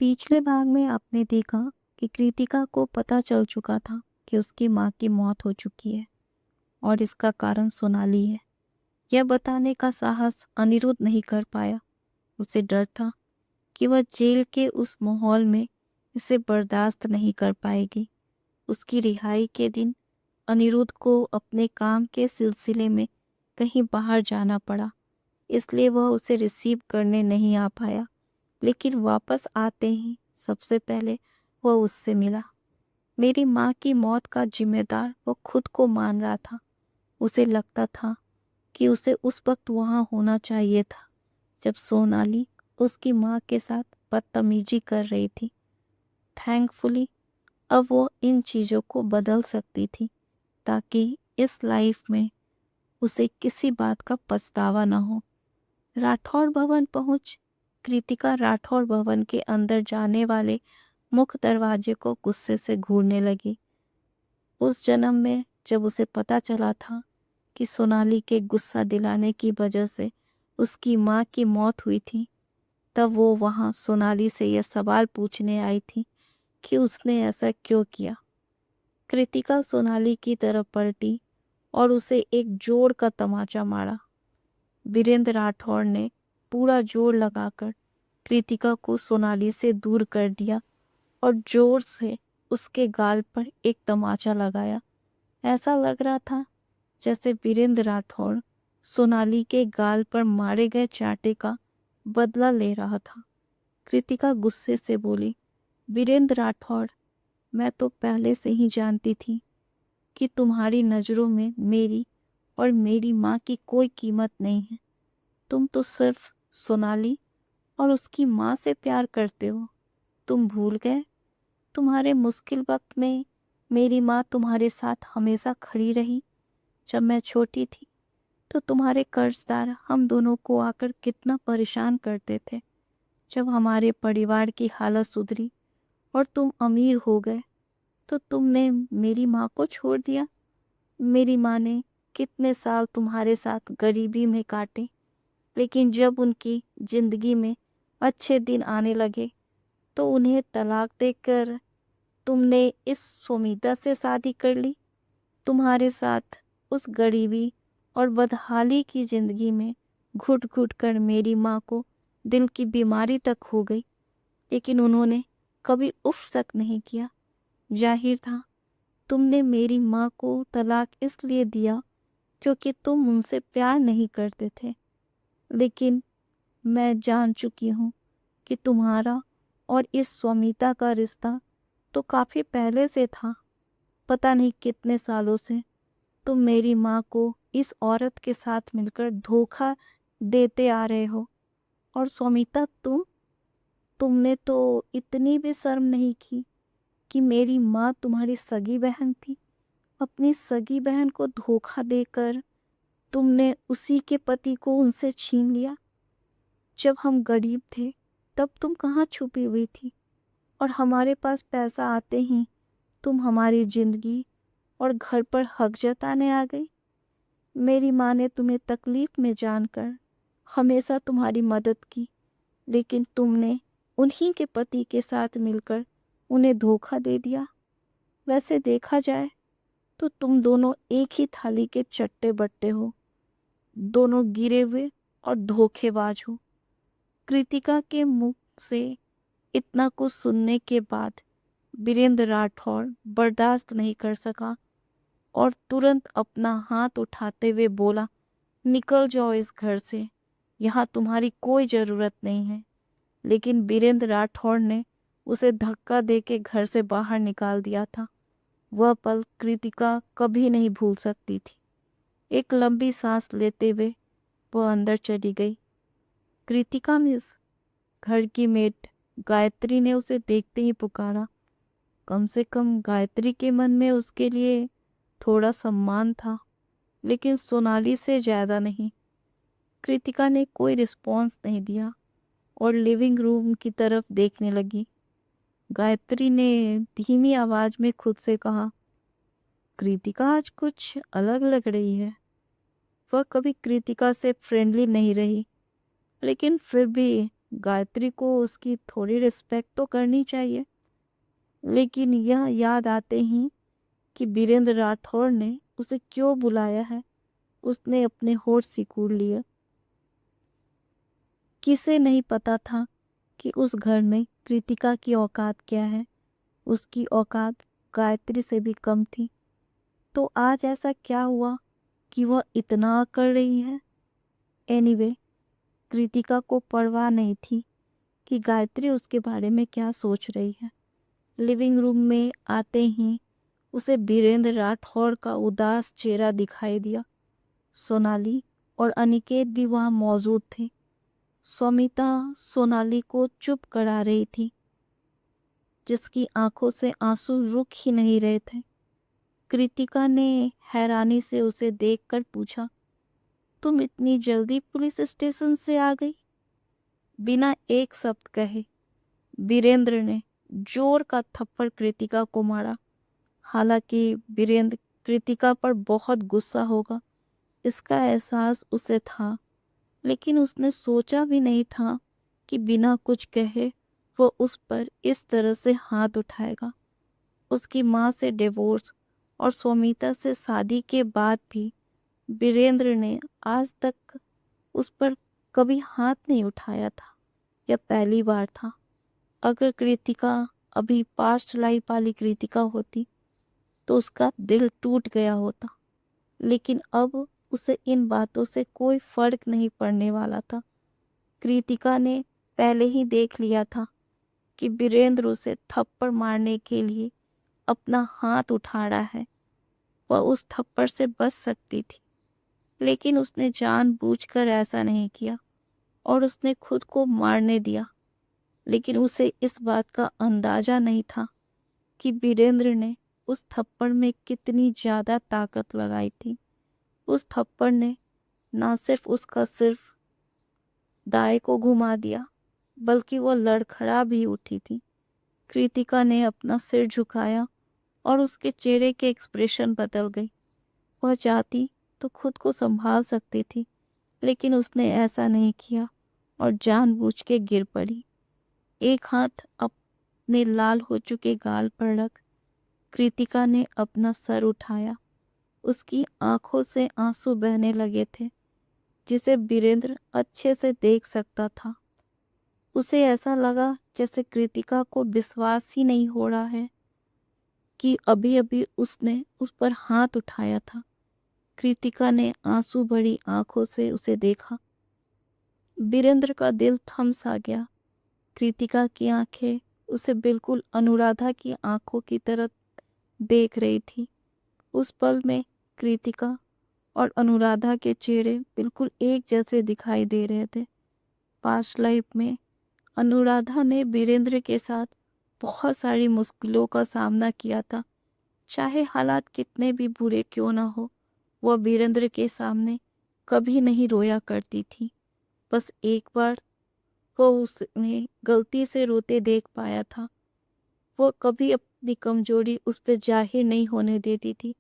पिछले भाग में आपने देखा कि कृतिका को पता चल चुका था कि उसकी माँ की मौत हो चुकी है और इसका कारण सोनाली है। यह बताने का साहस अनिरुद्ध नहीं कर पाया। उसे डर था कि वह जेल के उस माहौल में इसे बर्दाश्त नहीं कर पाएगी। उसकी रिहाई के दिन अनिरुद्ध को अपने काम के सिलसिले में कहीं बाहर जाना पड़ा, इसलिए वह उसे रिसीव करने नहीं आ पाया। लेकिन वापस आते ही सबसे पहले वह उससे मिला। मेरी माँ की मौत का जिम्मेदार वह खुद को मान रहा था। उसे लगता था कि उसे उस वक्त वहाँ होना चाहिए था जब सोनाली उसकी माँ के साथ बदतमीजी कर रही थी। थैंकफुली अब वो इन चीज़ों को बदल सकती थी ताकि इस लाइफ में उसे किसी बात का पछतावा न हो। राठौर भवन पहुंच कृतिका राठौर भवन के अंदर जाने वाले मुख्य दरवाजे को गुस्से से घूरने लगी। उस जन्म में जब उसे पता चला था कि सोनाली के गुस्सा दिलाने की वजह से उसकी माँ की मौत हुई थी, तब वो वहाँ सोनाली से यह सवाल पूछने आई थी कि उसने ऐसा क्यों किया। कृतिका सोनाली की तरफ पलटी और उसे एक जोर का तमाचा मारा। वीरेंद्र राठौर ने पूरा जोर लगाकर कृतिका को सोनाली से दूर कर दिया और जोर से उसके गाल पर एक तमाचा लगाया। ऐसा लग रहा था जैसे वीरेंद्र राठौर सोनाली के गाल पर मारे गए चांटे का बदला ले रहा था। कृतिका गुस्से से बोली, वीरेंद्र राठौर, मैं तो पहले से ही जानती थी कि तुम्हारी नज़रों में मेरी और मेरी माँ की कोई कीमत नहीं है। तुम तो सिर्फ सोनाली और उसकी माँ से प्यार करते हो। तुम भूल गए तुम्हारे मुश्किल वक्त में मेरी माँ तुम्हारे साथ हमेशा खड़ी रही। जब मैं छोटी थी तो तुम्हारे कर्जदार हम दोनों को आकर कितना परेशान करते थे। जब हमारे परिवार की हालत सुधरी और तुम अमीर हो गए तो तुमने मेरी माँ को छोड़ दिया। मेरी माँ ने कितने साल तुम्हारे साथ गरीबी में काटे, लेकिन जब उनकी जिंदगी में अच्छे दिन आने लगे तो उन्हें तलाक देकर तुमने इस सुमिता से शादी कर ली। तुम्हारे साथ उस गरीबी और बदहाली की जिंदगी में घुट घुट कर मेरी माँ को दिल की बीमारी तक हो गई, लेकिन उन्होंने कभी उफ तक नहीं किया। जाहिर था तुमने मेरी माँ को तलाक इसलिए दिया क्योंकि तुम उनसे प्यार नहीं करते थे। लेकिन मैं जान चुकी हूँ कि तुम्हारा और इस स्वामिता का रिश्ता तो काफ़ी पहले से था। पता नहीं कितने सालों से तुम मेरी माँ को इस औरत के साथ मिलकर धोखा देते आ रहे हो। और स्वामिता, तुमने तो इतनी भी शर्म नहीं की कि मेरी माँ तुम्हारी सगी बहन थी। अपनी सगी बहन को धोखा देकर तुमने उसी के पति को उनसे छीन लिया। जब हम गरीब थे तब तुम कहाँ छुपी हुई थी, और हमारे पास पैसा आते ही तुम हमारी जिंदगी और घर पर हक जताने आ गई। मेरी माँ ने तुम्हें तकलीफ में जानकर हमेशा तुम्हारी मदद की, लेकिन तुमने उन्हीं के पति के साथ मिलकर उन्हें धोखा दे दिया। वैसे देखा जाए तो तुम दोनों एक ही थाली के चट्टे बट्टे हो, दोनों गिरे हुए और धोखेबाज हो। कृतिका के मुख से इतना कुछ सुनने के बाद वीरेंद्र राठौर बर्दाश्त नहीं कर सका और तुरंत अपना हाथ उठाते हुए बोला, निकल जाओ इस घर से, यहाँ तुम्हारी कोई ज़रूरत नहीं है। लेकिन वीरेंद्र राठौर ने उसे धक्का देके घर से बाहर निकाल दिया था। वह पल कृतिका कभी नहीं भूल सकती थी। एक लंबी सांस लेते हुए वह अंदर चली गई। कृतिका मिस, घर की मेड गायत्री ने उसे देखते ही पुकारा। कम से कम गायत्री के मन में उसके लिए थोड़ा सम्मान था, लेकिन सोनाली से ज़्यादा नहीं। कृतिका ने कोई रिस्पॉन्स नहीं दिया और लिविंग रूम की तरफ देखने लगी। गायत्री ने धीमी आवाज में खुद से कहा, कृतिका आज कुछ अलग लग रही है। वह कभी कृतिका से फ्रेंडली नहीं रही, लेकिन फिर भी गायत्री को उसकी थोड़ी रिस्पेक्ट तो करनी चाहिए। लेकिन यह याद आते ही कि वीरेंद्र राठौर ने उसे क्यों बुलाया है, उसने अपने होठ सिकुड़ लिए। किसे नहीं पता था कि उस घर में कृतिका की औकात क्या है। उसकी औकात गायत्री से भी कम थी। तो आज ऐसा क्या हुआ कि वह इतना कर रही है। एनीवे, कृतिका को परवाह नहीं थी कि गायत्री उसके बारे में क्या सोच रही है। लिविंग रूम में आते ही उसे वीरेंद्र राठौर का उदास चेहरा दिखाई दिया। सोनाली और अनिकेत भी वहां मौजूद थे। सौमिता सोनाली को चुप करा रही थी, जिसकी आंखों से आंसू रुक ही नहीं रहे थे। कृतिका ने हैरानी से उसे देखकर पूछा, तुम इतनी जल्दी पुलिस स्टेशन से आ गई? बिना एक शब्द कहे वीरेंद्र ने जोर का थप्पड़ कृतिका को मारा। हालांकि वीरेंद्र कृतिका पर बहुत गुस्सा होगा, इसका एहसास उसे था, लेकिन उसने सोचा भी नहीं था कि बिना कुछ कहे वो उस पर इस तरह से हाथ उठाएगा। उसकी माँ से डिवोर्स और सौमिता से शादी के बाद भी वीरेंद्र ने आज तक उस पर कभी हाथ नहीं उठाया था। यह पहली बार था। अगर कृतिका अभी पास्ट लाइफ वाली कृतिका होती तो उसका दिल टूट गया होता, लेकिन अब उसे इन बातों से कोई फर्क नहीं पड़ने वाला था। कृतिका ने पहले ही देख लिया था कि वीरेंद्र उसे थप्पड़ मारने के लिए अपना हाथ उठा रहा है। वह उस थप्पड़ से बच सकती थी, लेकिन उसने जानबूझकर ऐसा नहीं किया और उसने खुद को मारने दिया। लेकिन उसे इस बात का अंदाजा नहीं था कि वीरेंद्र ने उस थप्पड़ में कितनी ज्यादा ताकत लगाई थी। उस थप्पड़ ने ना सिर्फ उसका सिर्फ दाएं को घुमा दिया, बल्कि वह लड़खड़ा भी उठी थी। कृतिका ने अपना सिर झुकाया और उसके चेहरे के एक्सप्रेशन बदल गई। वह चाहती तो खुद को संभाल सकती थी, लेकिन उसने ऐसा नहीं किया और जानबूझ के गिर पड़ी। एक हाथ अपने लाल हो चुके गाल पर रख कृतिका ने अपना सर उठाया। उसकी आंखों से आंसू बहने लगे थे, जिसे वीरेंद्र अच्छे से देख सकता था। उसे ऐसा लगा जैसे कृतिका को विश्वास ही नहीं हो रहा है कि अभी अभी उसने उस पर हाथ उठाया था। कृतिका ने आंसू भरी आंखों से उसे देखा। वीरेंद्र का दिल थम सा गया। कृतिका की आंखें उसे बिल्कुल अनुराधा की आंखों की तरह देख रही थी। उस पल में कृतिका और अनुराधा के चेहरे बिल्कुल एक जैसे दिखाई दे रहे थे। पास्ट लाइफ में अनुराधा ने वीरेंद्र के साथ बहुत सारी मुश्किलों का सामना किया था। चाहे हालात कितने भी बुरे क्यों ना हो, वह वीरेंद्र के सामने कभी नहीं रोया करती थी। बस एक बार वो उसने गलती से रोते देख पाया था। वो कभी अपनी कमजोरी उस पर जाहिर नहीं होने देती थी।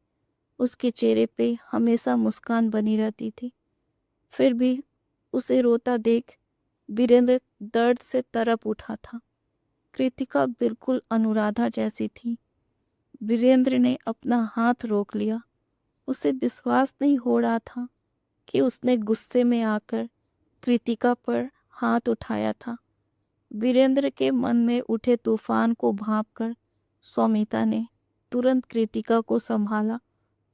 उसके चेहरे पे हमेशा मुस्कान बनी रहती थी। फिर भी उसे रोता देख वीरेंद्र दर्द से तड़प उठा था। कृतिका बिल्कुल अनुराधा जैसी थी। वीरेंद्र ने अपना हाथ रोक लिया। उसे विश्वास नहीं हो रहा था कि उसने गुस्से में आकर कृतिका पर हाथ उठाया था। वीरेंद्र के मन में उठे तूफान को भांपकर सौमिता ने तुरंत कृतिका को संभाला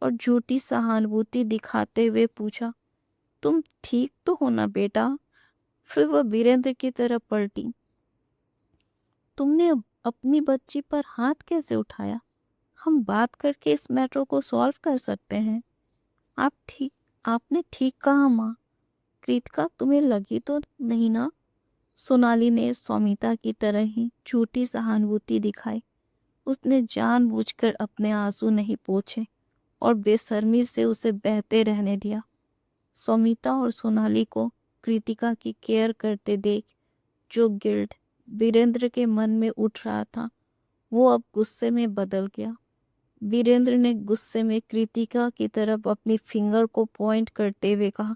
और झूठी सहानुभूति दिखाते हुए पूछा, तुम ठीक तो हो ना बेटा? फिर वह वीरेंद्र की तरफ पलटी, तुमने अपनी बच्ची पर हाथ कैसे उठाया? हम बात करके इस मैटर को सॉल्व कर सकते हैं। आपने ठीक कहा माँ। कृतिका, तुम्हें लगी तो नहीं ना? सोनाली ने सौमिता की तरह ही झूठी सहानुभूति दिखाई। उसने जानबूझकर अपने आंसू नहीं पोंछे और बेशर्मी से उसे बहते रहने दिया। सौमिता और सोनाली को कृतिका की केयर करते देख जो गिल्ट वीरेंद्र के मन में उठ रहा था, वो अब गुस्से में बदल गया। वीरेंद्र ने गुस्से में कृतिका की तरफ अपनी फिंगर को पॉइंट करते हुए कहा,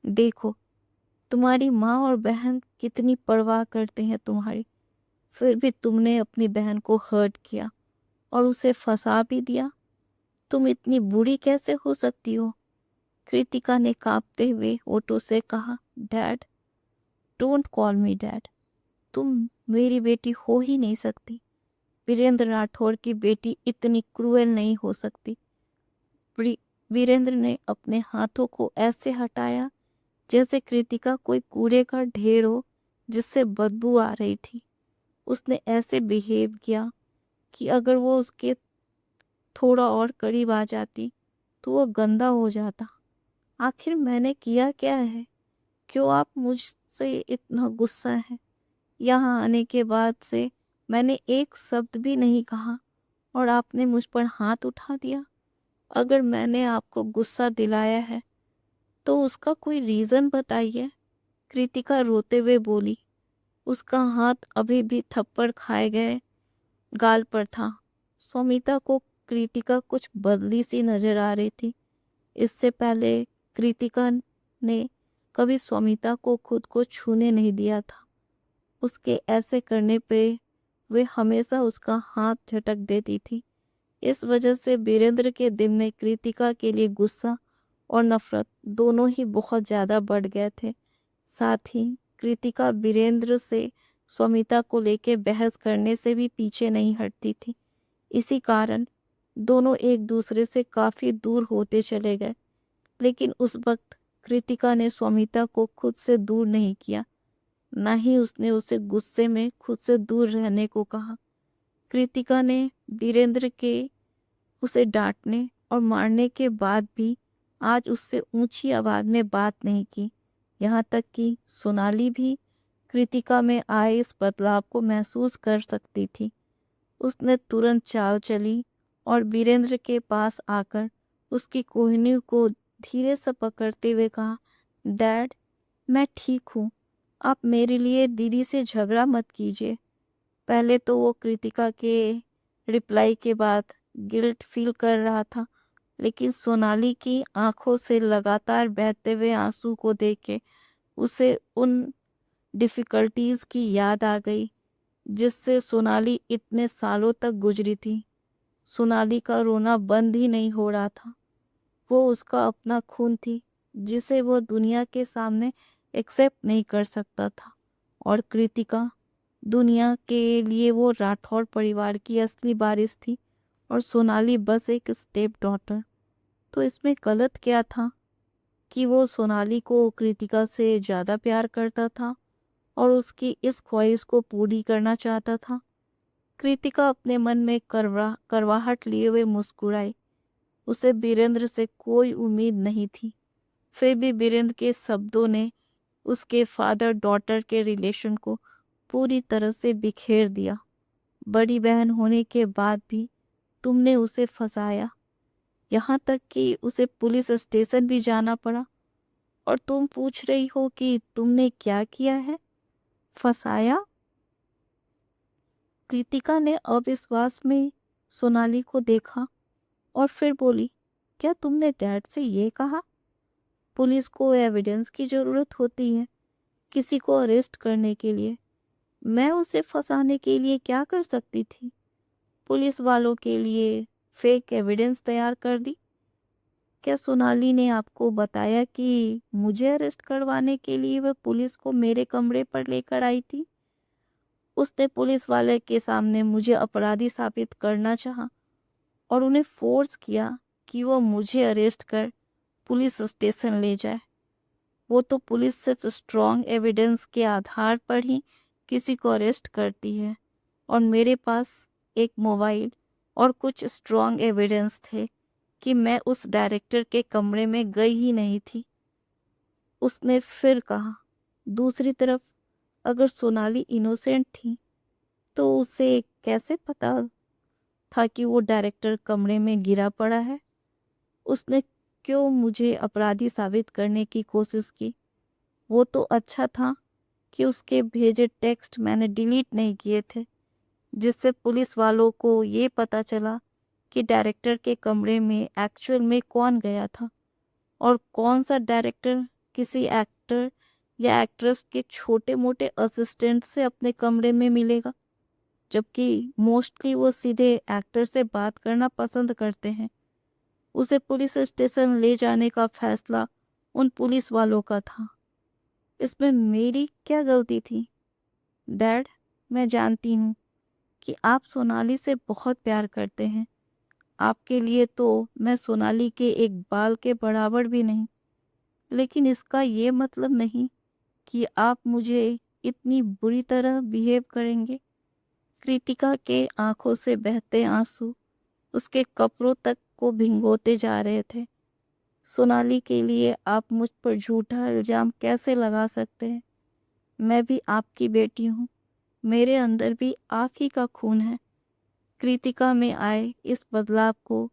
देखो, तुम्हारी माँ और बहन कितनी परवाह करते हैं तुम्हारी, फिर भी तुमने अपनी बहन को हर्ट किया और उसे फंसा भी दिया। तुम इतनी बुरी कैसे हो सकती हो? कृतिका ने कांपते हुए होठों से कहा, dad, don't call me dad. तुम मेरी बेटी हो ही नहीं सकती। वीरेंद्र राठौर की बेटी इतनी क्रूएल नहीं हो सकती। वीरेंद्र ने अपने हाथों को ऐसे हटाया जैसे कृतिका कोई कूड़े का ढेर हो जिससे बदबू आ रही थी। उसने ऐसे बिहेव किया कि अगर वो उसके थोड़ा और करीब आ जाती तो वो गंदा हो जाता। आखिर मैंने किया क्या है? क्यों आप मुझसे इतना गुस्सा है? यहाँ आने के बाद से मैंने एक शब्द भी नहीं कहा और आपने मुझ पर हाथ उठा दिया। अगर मैंने आपको गुस्सा दिलाया है तो उसका कोई रीज़न बताइए। कृतिका रोते हुए बोली। उसका हाथ अभी भी थप्पड़ खाए गए गाल पर था। सौमिता को कृतिका कुछ बदली सी नजर आ रही थी। इससे पहले कृतिका ने कभी सौमिता को खुद को छूने नहीं दिया था। उसके ऐसे करने पे वे हमेशा उसका हाथ झटक देती थी। इस वजह से वीरेंद्र के दिल में कृतिका के लिए गुस्सा और नफरत दोनों ही बहुत ज़्यादा बढ़ गए थे। साथ ही कृतिका वीरेंद्र से सौमिता को लेकर बहस करने से भी पीछे नहीं हटती थी। इसी कारण दोनों एक दूसरे से काफ़ी दूर होते चले गए। लेकिन उस वक्त कृतिका ने सौमिता को खुद से दूर नहीं किया, ना ही उसने उसे गुस्से में खुद से दूर रहने को कहा। कृतिका ने वीरेंद्र के उसे डांटने और मारने के बाद भी आज उससे ऊंची आवाज में बात नहीं की। यहाँ तक कि सोनाली भी कृतिका में आए इस बदलाव को महसूस कर सकती थी। उसने तुरंत चाल चली और वीरेंद्र के पास आकर उसकी कोहनी को धीरे से पकड़ते हुए कहा, डैड, मैं ठीक हूँ। आप मेरे लिए दीदी से झगड़ा मत कीजिए। पहले तो वो कृतिका के रिप्लाई के बाद गिल्ट फील कर रहा था, लेकिन सोनाली की आंखों से लगातार बहते हुए आंसू को देख के उसे उन डिफ़िकल्टीज़ की याद आ गई जिससे सोनाली इतने सालों तक गुजरी थी। सोनाली का रोना बंद ही नहीं हो रहा था। वो उसका अपना खून थी जिसे वो दुनिया के सामने एक्सेप्ट नहीं कर सकता था। और कृतिका, दुनिया के लिए वो राठौर परिवार की असली वारिस थी और सोनाली बस एक स्टेप डॉटर। तो इसमें गलत क्या था कि वो सोनाली को कृतिका से ज़्यादा प्यार करता था और उसकी इस ख्वाहिश को पूरी करना चाहता था। कृतिका अपने मन में करवाहट लिए हुए मुस्कुराई। उसे वीरेंद्र से कोई उम्मीद नहीं थी, फिर भी वीरेंद्र के शब्दों ने उसके फादर डॉटर के रिलेशन को पूरी तरह से बिखेर दिया। बड़ी बहन होने के बाद भी तुमने उसे फंसाया, यहाँ तक कि उसे पुलिस स्टेशन भी जाना पड़ा, और तुम पूछ रही हो कि तुमने क्या किया है? फंसाया? कृतिका ने अविश्वास में सोनाली को देखा और फिर बोली, क्या तुमने डैड से ये कहा? पुलिस को एविडेंस की ज़रूरत होती है किसी को अरेस्ट करने के लिए। मैं उसे फंसाने के लिए क्या कर सकती थी? पुलिस वालों के लिए फेक एविडेंस तैयार कर दी। क्या सोनाली ने आपको बताया कि मुझे अरेस्ट करवाने के लिए वह पुलिस को मेरे कमरे पर लेकर आई थी? उसने पुलिस वाले के सामने मुझे अपराधी साबित करना चाहा और उन्हें फोर्स किया कि वो मुझे अरेस्ट कर पुलिस स्टेशन ले जाए। वो तो पुलिस सिर्फ स्ट्रॉन्ग एविडेंस के आधार पर ही किसी को अरेस्ट करती है, और मेरे पास एक मोबाइल और कुछ स्ट्रॉन्ग एविडेंस थे कि मैं उस डायरेक्टर के कमरे में गई ही नहीं थी। उसने फिर कहा, दूसरी तरफ अगर सोनाली इनोसेंट थी तो उसे कैसे पता था कि वो डायरेक्टर कमरे में गिरा पड़ा है? उसने क्यों मुझे अपराधी साबित करने की कोशिश की? वो तो अच्छा था कि उसके भेजे टेक्स्ट मैंने डिलीट नहीं किए थे, जिससे पुलिस वालों को ये पता चला कि डायरेक्टर के कमरे में एक्चुअल में कौन गया था और कौन सा डायरेक्टर किसी एक्टर या एक्ट्रेस के छोटे मोटे असिस्टेंट से अपने कमरे में मिलेगा, जबकि मोस्टली वो सीधे एक्टर से बात करना पसंद करते हैं। उसे पुलिस स्टेशन ले जाने का फैसला उन पुलिस वालों का था। इसमें मेरी क्या गलती थी? डैड, मैं जानती हूँ कि आप सोनाली से बहुत प्यार करते हैं। आपके लिए तो मैं सोनाली के एक बाल के बराबर भी नहीं, लेकिन इसका ये मतलब नहीं कि आप मुझे इतनी बुरी तरह बिहेव करेंगे। कृतिका के आंखों से बहते आंसू उसके कपड़ों तक को भिगोते जा रहे थे। सोनाली के लिए आप मुझ पर झूठा इल्जाम कैसे लगा सकते हैं? मैं भी आपकी बेटी हूँ, मेरे अंदर भी आप ही का खून है। कृतिका में आए इस बदलाव को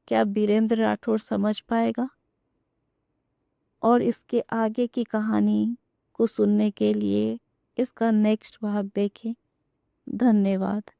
क्या बीरेंद्र राठौर समझ पाएगा? और इसके आगे की कहानी को सुनने के लिए इसका नेक्स्ट भाग देखें। धन्यवाद।